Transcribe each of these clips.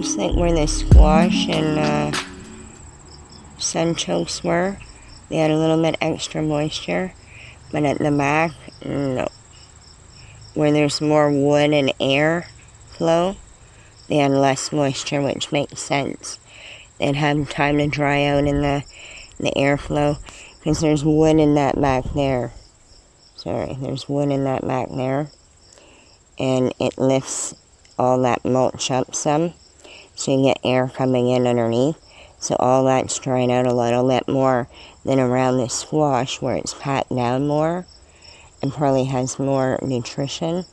looks like where the squash and sunchokes were, they had a little bit extra moisture, but at the back, no. Where there's more wood and air flow, they had less moisture, which makes sense. They'd have time to dry out in the airflow, because there's wood in that back there. Sorry, there's wood in that back there, and it lifts all that mulch up some, so you get air coming in underneath. So all that's drying out a little bit more than around the squash where it's packed down more and probably has more nutrition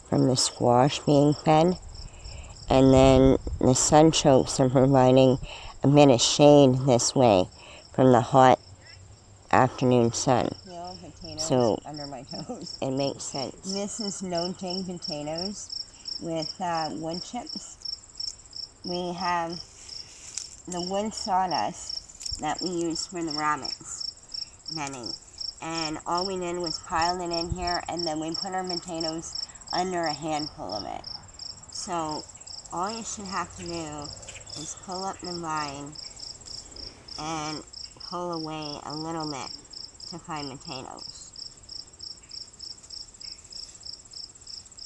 from the squash being fed. And then the sunchokes are providing a bit of shade this way from the hot afternoon sun. So under my toes. It makes sense. This is no-dig potatoes with wood chips. We have the wood sawdust that we use for the rabbits netting. And all we did was pile it in here, and then we put our potatoes under a handful of it. So all you should have to do is pull up the vine and pull away a little bit to find potatoes.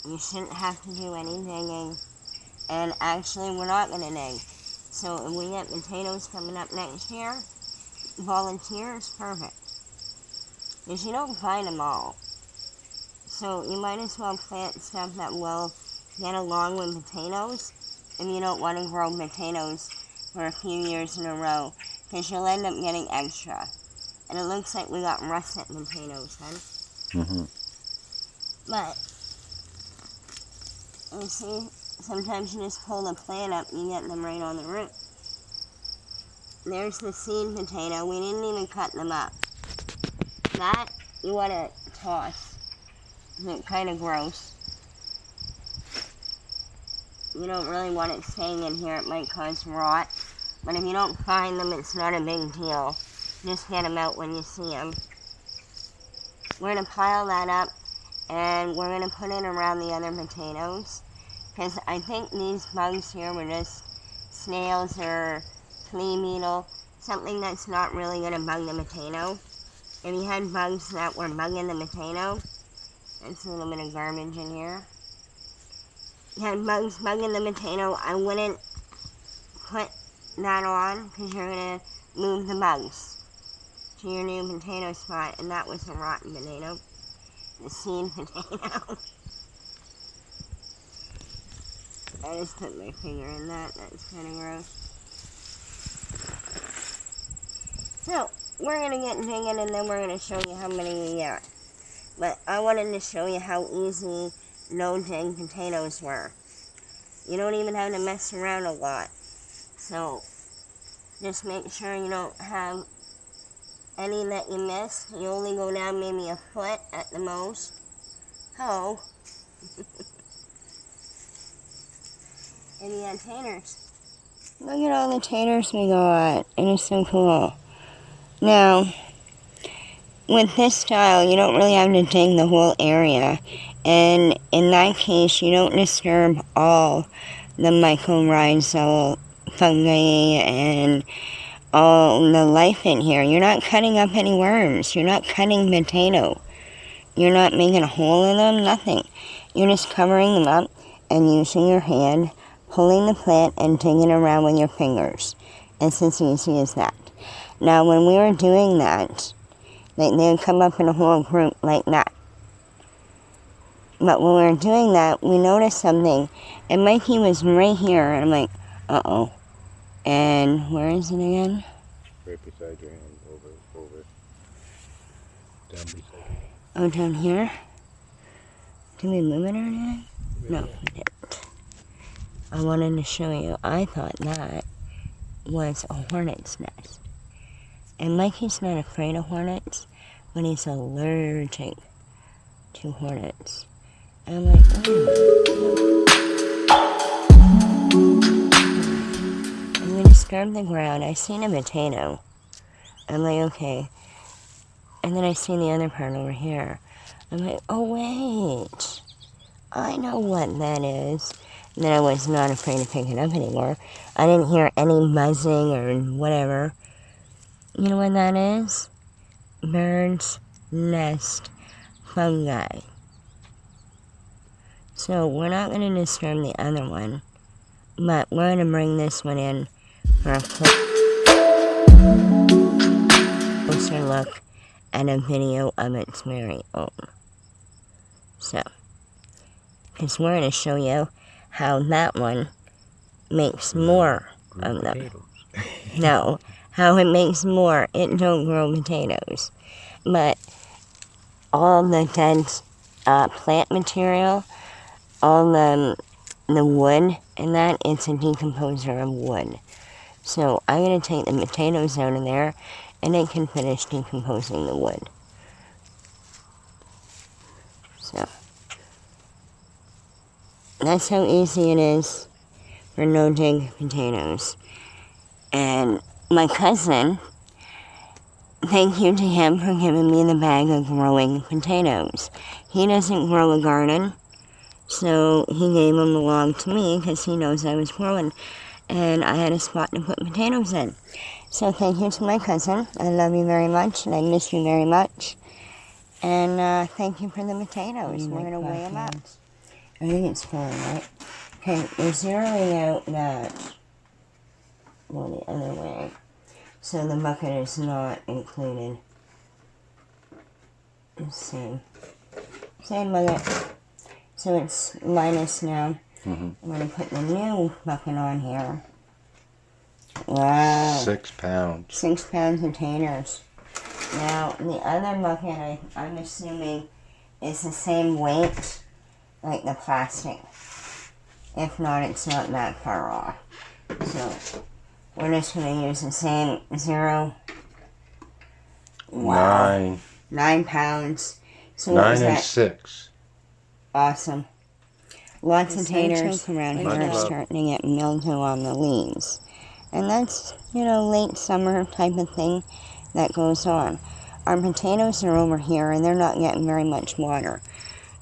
You shouldn't have to do any digging, and actually we're not going to dig. So if we get potatoes coming up next year, volunteers, perfect. Because you don't find them all. So you might as well plant stuff that will get along with potatoes if you don't want to grow potatoes for a few years in a row, because you'll end up getting extra. And it looks like we got russet potatoes then. Mm-hmm. But, you see, sometimes you just pull the plant up and you get them right on the root. There's the seed potato. We didn't even cut them up. That you want to toss. It's kind of gross. You don't really want it staying in here. It might cause rot. But if you don't find them, it's not a big deal. Just get them out when you see them. We're going to pile that up, and we're going to put it around the other potatoes. Because I think these bugs here were just snails or flea beetle, something that's not really going to bug the potato. If you had bugs that were bugging the potato, that's a little bit of garbage in here. If you had bugs bugging the potato, I wouldn't put that on, because you're going to move the bugs to your new potato spot, and that was a rotten potato. The seed potato. I just put my finger in that. That's kind of gross. So, we're going to get digging, and then we're going to show you how many we got. But I wanted to show you how easy no-dig potatoes were. You don't even have to mess around a lot. So, just make sure you don't have any that you miss. You only go down maybe a foot at the most. Oh. And you got taters. Look at all the taters we got. It is so cool. Now, with this style, you don't really have to dig the whole area. And in that case, you don't disturb all the mycorrhizal fungi and all the life in here. You're not cutting up any worms. You're not cutting potato. You're not making a hole in them, nothing. You're just covering them up and using your hand, pulling the plant and digging around with your fingers. It's as easy as that. Now, when we were doing that, they would come up in a whole group like that. But when we were doing that, we noticed something. And Mikey was right here, and I'm like, uh-oh. And where is it again? Right beside your hand, over. Down beside you. Oh, down here? Did we move it or anything? No, we didn't. I wanted to show you. I thought that was a hornet's nest. And Mikey's not afraid of hornets, but he's allergic to hornets. And I'm like, I'm going to disturb the ground. I seen a potato. I'm like, okay. And then I seen the other part over here. I'm like, oh wait, I know what that is. then I was not afraid to pick it up anymore. I didn't hear any buzzing or whatever. You know what that is? Bird's nest fungi. So we're not going to disturb the other one, but we're going to bring this one in for a closer look and a video of its very own. So, because we're going to show you how that one makes more of them. No, how it makes more. It don't grow potatoes. But all the dead plant material, all the wood and that, it's a decomposer of wood. So I'm going to take the potatoes out of there and it can finish decomposing the wood. So that's how easy it is for no-dig potatoes. And my cousin, thank you to him for giving me the bag of growing potatoes. He doesn't grow a garden, so he gave them along to me because he knows I was growing. And I had a spot to put potatoes in. So thank you to my cousin. I love you very much, and I miss you very much. And thank you for the potatoes. We're going to weigh them up. I think it's fine, right? Okay, we're zeroing out that one the other way. So the bucket is not included. Same bucket. So it's minus now. I'm going to put the new bucket on here. Wow. 6 pounds. 6 pounds of taters. Now, the other bucket, I'm assuming, is the same weight, like the plastic. If not, it's not that far off. So, we're just going to use the same 0. Wow. 9 pounds. So 9 and 6. Awesome. Lots of taters around here are starting to get mildew on the leaves. And that's, late summer type of thing that goes on. Our potatoes are over here and they're not getting very much water.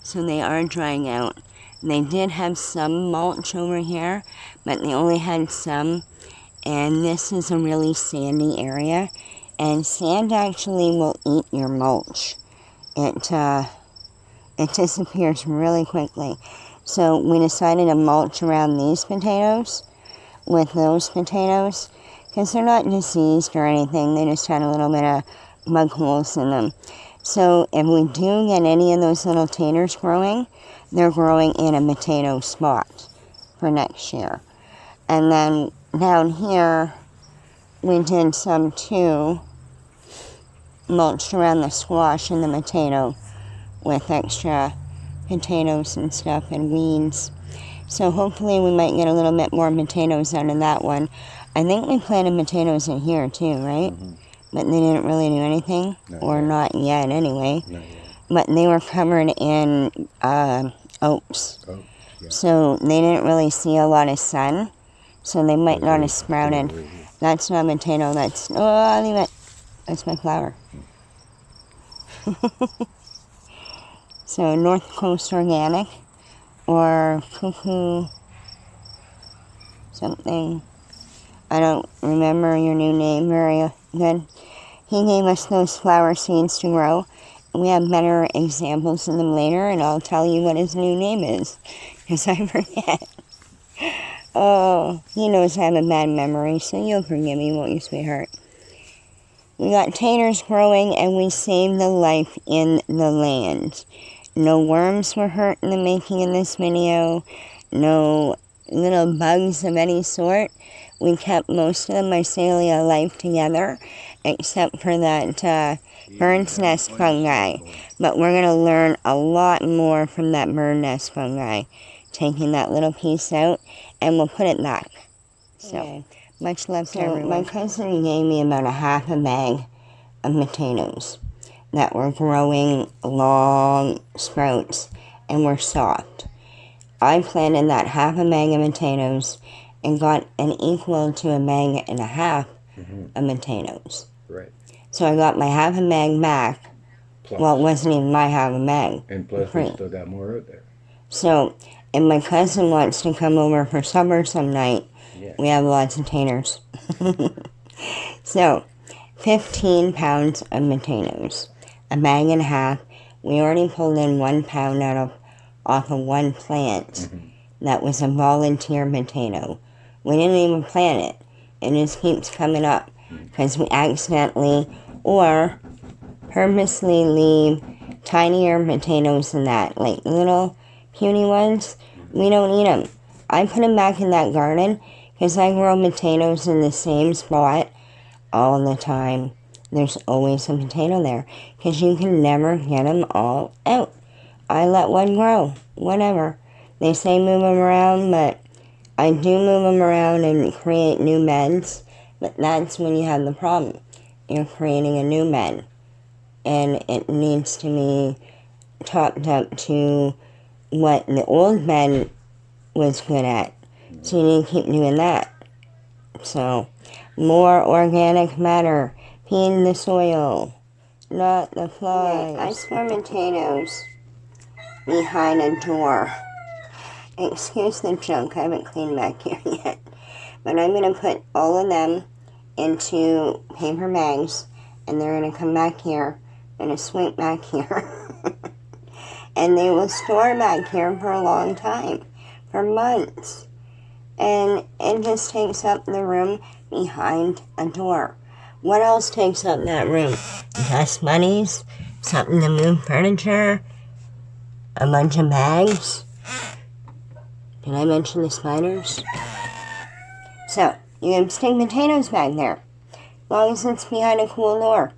So they are drying out. They did have some mulch over here, but they only had some. And this is a really sandy area. And sand actually will eat your mulch. It disappears really quickly. So we decided to mulch around these potatoes with those potatoes because they're not diseased or anything. They just had a little bit of bug holes in them. So if we do get any of those little taters growing, they're growing in a potato spot for next year. And then down here, we did some too, mulched around the squash and the potato with extra potatoes and stuff and weeds. So hopefully we might get a little bit more potatoes out of that one. I think we planted potatoes in here too, right? But they didn't really do anything, not yet anyway. Not yet. But they were covered in oats. Oh, yeah. So they didn't really see a lot of sun. So they might not have sprouted. That's not a potato, that's, I'll leave it. That's my flower. So North Coast Organic or Cuckoo something. I don't remember your new name very good. He gave us those flower seeds to grow. We have better examples of them later, and I'll tell you what his new name is, because I forget. Oh, he knows I have a bad memory, so you'll forgive me, won't you, sweetheart? We got taters growing, and we saved the life in the land. No worms were hurt in the making of this video. No little bugs of any sort. We kept most of the mycelia life together, except for that bird's nest fungi. But we're going to learn a lot more from that bird nest fungi, taking that little piece out, and we'll put it back. So, much love to everyone. My cousin gave me about a half a bag of potatoes that were growing long sprouts and were soft. I planted that half a bag of potatoes and got an equal to a bag and a half of potatoes. Right. So I got my half a bag back. Plus, well, it wasn't even my half a bag. And plus we still got more out there. So, if my cousin wants to come over for supper some night, Yeah. we have lots of taters. So, 15 pounds of potatoes. A bag and a half. We already pulled in 1 pound off of one plant. That was a volunteer potato. We didn't even plant it. It just keeps coming up because we accidentally or purposely leave tinier potatoes than that, like little puny ones. We don't eat them. I put them back in that garden because I grow potatoes in the same spot all the time. There's always a potato there because you can never get them all out. I let one grow, whatever. They say move them around, but I do move them around and create new beds, but that's when you have the problem. You're creating a new bed, and it needs to be topped up to what the old bed was good at. So you need to keep doing that. So, more organic matter. Feed the soil, not the flies. I store potatoes behind a door. Excuse the junk, I haven't cleaned back here yet. But I'm going to put all of them into paper bags, and they're going to come back here, and swing back here. And they will store back here for a long time, for months. And it just takes up the room behind a door. What else takes up that room? Dust bunnies, something to move furniture, a bunch of bags. Did I mention the spiders? So, you can stick potatoes back there, as long as it's behind a cool door.